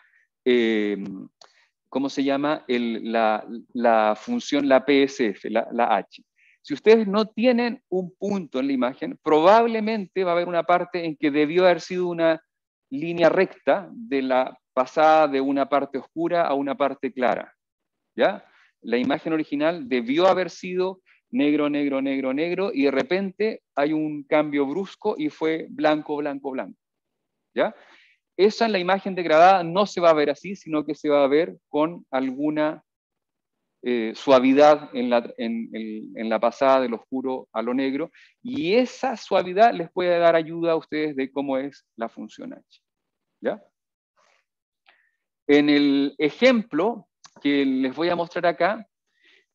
¿cómo se llama? La función, la PSF, la H. Si ustedes no tienen un punto en la imagen, probablemente va a haber una parte en que debió haber sido una línea recta de la pasada de una parte oscura a una parte clara, ¿ya? La imagen original debió haber sido negro, negro, negro, negro, y de repente hay un cambio brusco y fue blanco, blanco, blanco. ¿Ya? Esa en la imagen degradada no se va a ver así, sino que se va a ver con alguna suavidad en la pasada del oscuro a lo negro, y esa suavidad les puede dar ayuda a ustedes de cómo es la función H. ¿Ya? En el ejemplo que les voy a mostrar acá,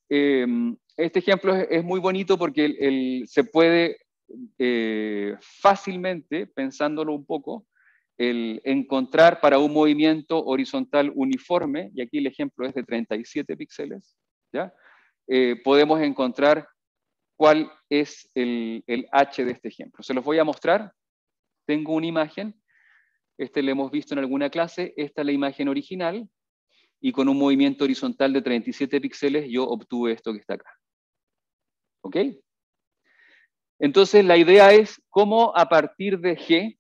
este ejemplo es muy bonito porque se puede fácilmente, pensándolo un poco, encontrar para un movimiento horizontal uniforme, y aquí el ejemplo es de 37 píxeles, ¿ya? Podemos encontrar cuál es el H de este ejemplo. Se los voy a mostrar. Tengo una imagen, lo hemos visto en alguna clase, esta es la imagen original, y con un movimiento horizontal de 37 píxeles yo obtuve esto que está acá. ¿Ok? Entonces la idea es cómo a partir de G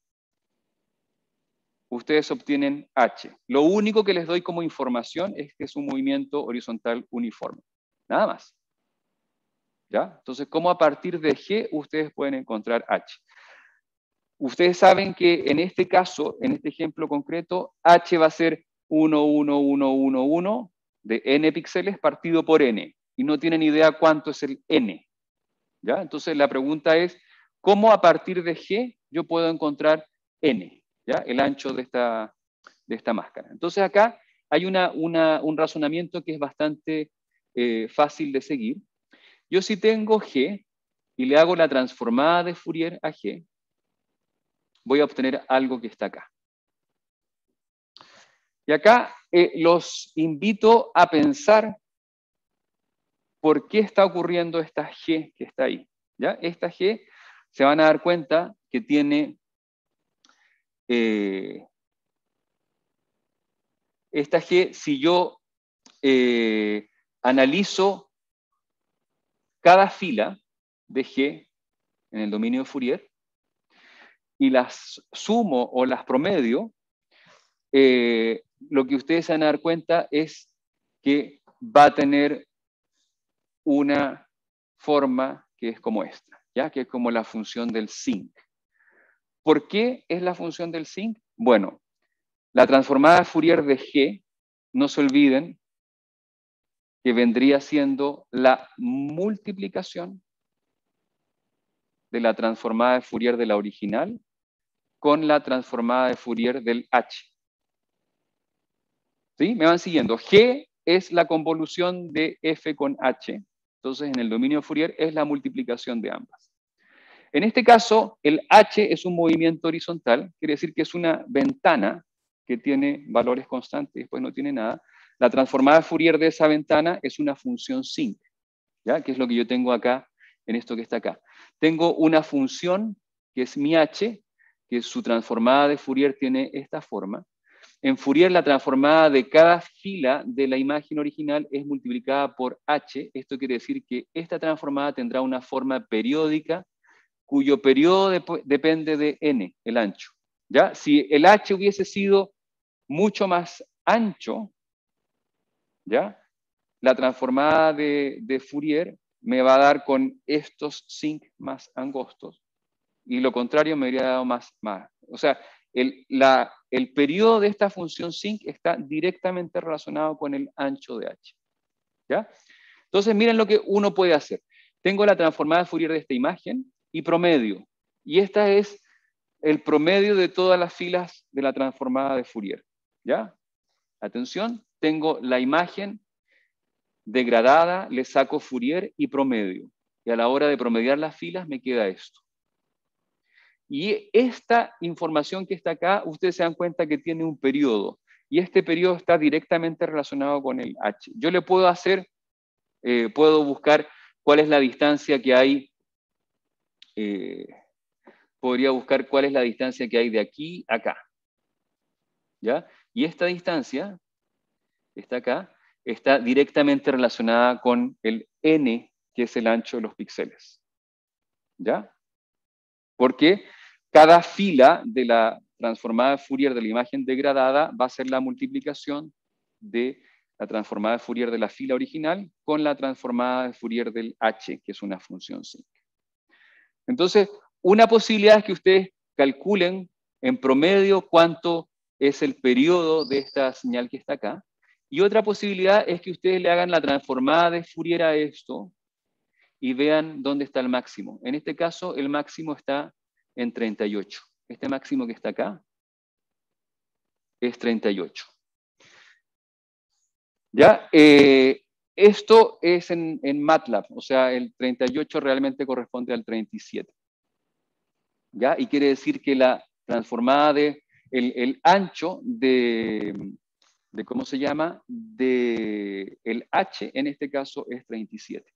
ustedes obtienen H. Lo único que les doy como información es que es un movimiento horizontal uniforme. Nada más. ¿Ya? Entonces, ¿cómo a partir de G ustedes pueden encontrar H? Ustedes saben que en este caso, en este ejemplo concreto, H va a ser 1, 1, 1, 1, 1 de n píxeles partido por n. Y no tienen idea cuánto es el n. ¿Ya? Entonces, la pregunta es, ¿cómo a partir de G yo puedo encontrar n? ¿Ya? El ancho de esta máscara. Entonces acá hay un razonamiento que es bastante fácil de seguir. Yo si tengo G y le hago la transformada de Fourier a G, voy a obtener algo que está acá. Y acá los invito a pensar por qué está ocurriendo esta G que está ahí. ¿Ya? Esta G se van a dar cuenta que tiene esta G, si yo analizo cada fila de G en el dominio de Fourier y las sumo o las promedio, lo que ustedes se van a dar cuenta es que va a tener una forma que es como esta, ¿ya? Que es como la función del sinc. ¿Por qué es la función del sinc? Bueno, la transformada de Fourier de G, no se olviden que vendría siendo la multiplicación de la transformada de Fourier de la original con la transformada de Fourier del H. ¿Sí? ¿Me van siguiendo? G es la convolución de F con H. Entonces, en el dominio de Fourier es la multiplicación de ambas. En este caso, el H es un movimiento horizontal, quiere decir que es una ventana que tiene valores constantes y después no tiene nada. La transformada de Fourier de esa ventana es una función sinc, ¿ya? Que es lo que yo tengo acá, en esto que está acá. Tengo una función que es mi H, que su transformada de Fourier tiene esta forma. En Fourier, la transformada de cada fila de la imagen original es multiplicada por H. Esto quiere decir que esta transformada tendrá una forma periódica cuyo periodo depende de n, el ancho. ¿Ya? Si el H hubiese sido mucho más ancho, ¿ya? La transformada de Fourier me va a dar con estos sinc más angostos, y lo contrario me habría dado más. O sea, el periodo de esta función sinc está directamente relacionado con el ancho de H. ¿Ya? Entonces, miren lo que uno puede hacer. Tengo la transformada de Fourier de esta imagen y promedio. Y esta es el promedio de todas las filas de la transformada de Fourier. ¿Ya? Atención, tengo la imagen degradada, le saco Fourier y promedio. Y a la hora de promediar las filas me queda esto. Y esta información que está acá, ustedes se dan cuenta que tiene un periodo. Y este periodo está directamente relacionado con el H. Yo le puedo hacer, puedo buscar cuál es la distancia que hay. Podría buscar cuál es la distancia que hay de aquí a acá. ¿Ya? Y esta distancia, está acá, está directamente relacionada con el n, que es el ancho de los píxeles. ¿Ya? Porque cada fila de la transformada de Fourier de la imagen degradada va a ser la multiplicación de la transformada de Fourier de la fila original con la transformada de Fourier del h, que es una función sinc. Entonces, una posibilidad es que ustedes calculen en promedio cuánto es el periodo de esta señal que está acá. Y otra posibilidad es que ustedes le hagan la transformada de Fourier a esto y vean dónde está el máximo. En este caso, el máximo está en 38. Este máximo que está acá es 38. ¿Ya? Esto es en MATLAB, o sea, el 38 realmente corresponde al 37. ¿Ya? Y quiere decir que la transformada de el ancho de ¿cómo se llama? De el h, en este caso, es 37.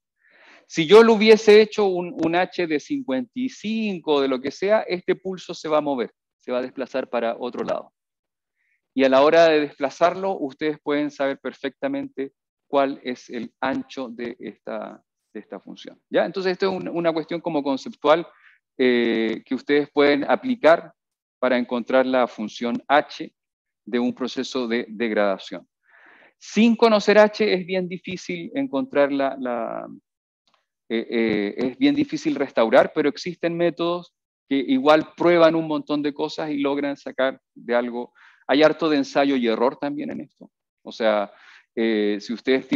Si yo lo hubiese hecho un h de 55, de lo que sea, este pulso se va a mover, se va a desplazar para otro lado. Y a la hora de desplazarlo, ustedes pueden saber perfectamente cuál es el ancho de esta función. ¿Ya? Entonces, esto es una cuestión como conceptual que ustedes pueden aplicar para encontrar la función h de un proceso de degradación. Sin conocer h es bien difícil encontrar es bien difícil restaurar, pero existen métodos que igual prueban un montón de cosas y logran sacar de algo. Hay harto de ensayo y error también en esto. O sea, si ustedes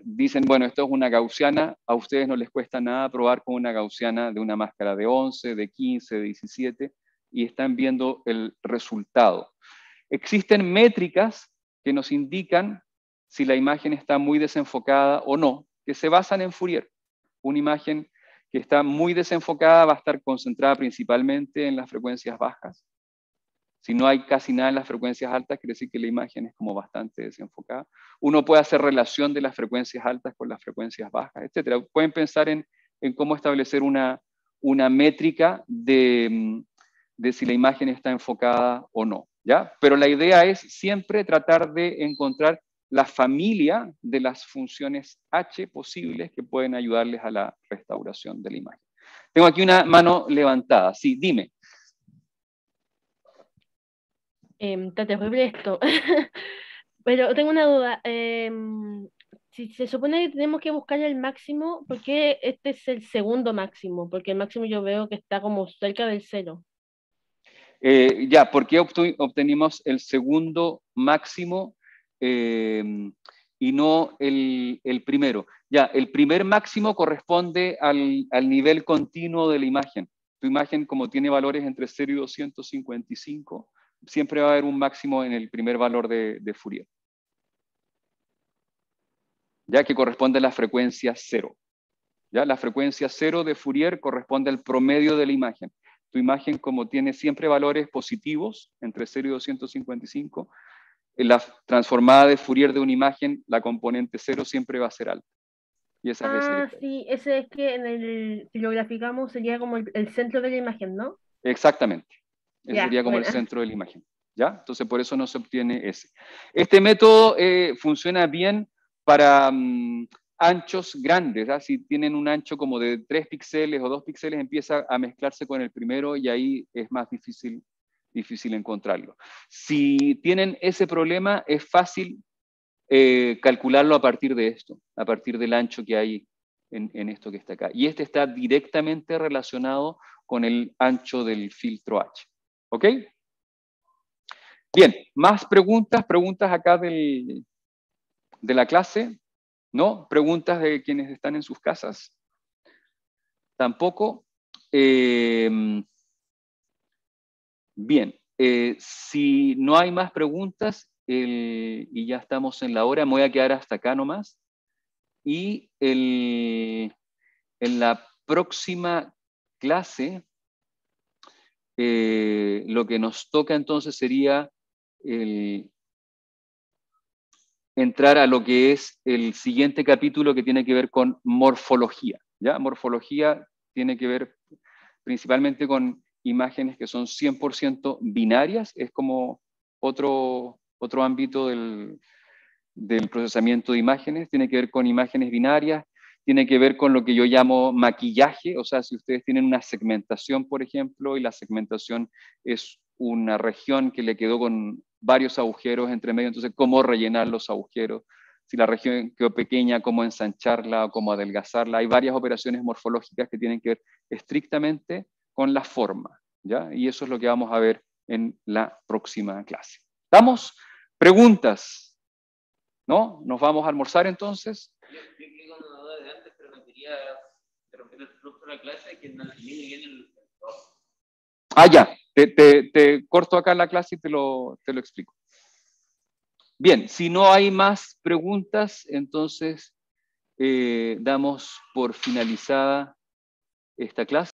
dicen, bueno, esto es una gaussiana, a ustedes no les cuesta nada probar con una gaussiana de una máscara de 11, de 15, de 17, y están viendo el resultado. Existen métricas que nos indican si la imagen está muy desenfocada o no, que se basan en Fourier. Una imagen que está muy desenfocada va a estar concentrada principalmente en las frecuencias bajas. Si no hay casi nada en las frecuencias altas, quiere decir que la imagen es como bastante desenfocada. Uno puede hacer relación de las frecuencias altas con las frecuencias bajas, etc. Pueden pensar en cómo establecer una métrica de si la imagen está enfocada o no, ¿ya? Pero la idea es siempre tratar de encontrar la familia de las funciones h posibles que pueden ayudarles a la restauración de la imagen. Tengo aquí una mano levantada. Sí, dime. Está terrible esto. Pero tengo una duda. Si se supone que tenemos que buscar el máximo, ¿por qué este es el segundo máximo? Porque el máximo yo veo que está como cerca del cero. Ya, ¿por qué obtenimos el segundo máximo y no el primero? Ya, el primer máximo corresponde al nivel continuo de la imagen. Tu imagen, como tiene valores entre 0 y 255, siempre va a haber un máximo en el primer valor de Fourier. Ya que corresponde a la frecuencia 0. ¿Ya? La frecuencia 0 de Fourier corresponde al promedio de la imagen. Tu imagen, como tiene siempre valores positivos, entre 0 y 255, en la transformada de Fourier de una imagen, la componente 0 siempre va a ser alta. Y esa es esa que Sí, ese es que si lo graficamos sería como el centro de la imagen, ¿no? Exactamente. Ese Ya, sería como el buena. centro de la imagen. ¿Ya? Entonces, por eso no se obtiene ese. Este método funciona bien para anchos grandes. ¿Ah? Si tienen un ancho como de 3 píxeles o 2 píxeles, empieza a mezclarse con el primero y ahí es más difícil encontrarlo. Si tienen ese problema, es fácil calcularlo a partir de esto, a partir del ancho que hay en esto que está acá. Y este está directamente relacionado con el ancho del filtro H. ¿Ok? Bien, más preguntas acá de la clase, ¿no? Preguntas de quienes están en sus casas. Tampoco. Bien, si no hay más preguntas y ya estamos en la hora, me voy a quedar hasta acá nomás. Y en la próxima clase, lo que nos toca entonces sería entrar a lo que es el siguiente capítulo que tiene que ver con morfología. ¿Ya? Morfología tiene que ver principalmente con imágenes que son 100% binarias, es como otro ámbito del procesamiento de imágenes, tiene que ver con imágenes binarias, tiene que ver con lo que yo llamo maquillaje, o sea, si ustedes tienen una segmentación, por ejemplo, y la segmentación es una región que le quedó con varios agujeros entre medio, entonces, ¿cómo rellenar los agujeros? si la región quedó pequeña, cómo ensancharla o cómo adelgazarla. Hay varias operaciones morfológicas que tienen que ver estrictamente con la forma, ¿ya? Y eso es lo que vamos a ver en la próxima clase. ¿Estamos? ¿Preguntas? ¿No? ¿Nos vamos a almorzar entonces? Yo quedé con una duda de antes, pero no quería interrumpir el flujo de la clase, que no entendí muy bien el proceso. Ah, ya. Te corto acá la clase y te lo explico. Bien, si no hay más preguntas, entonces damos por finalizada esta clase.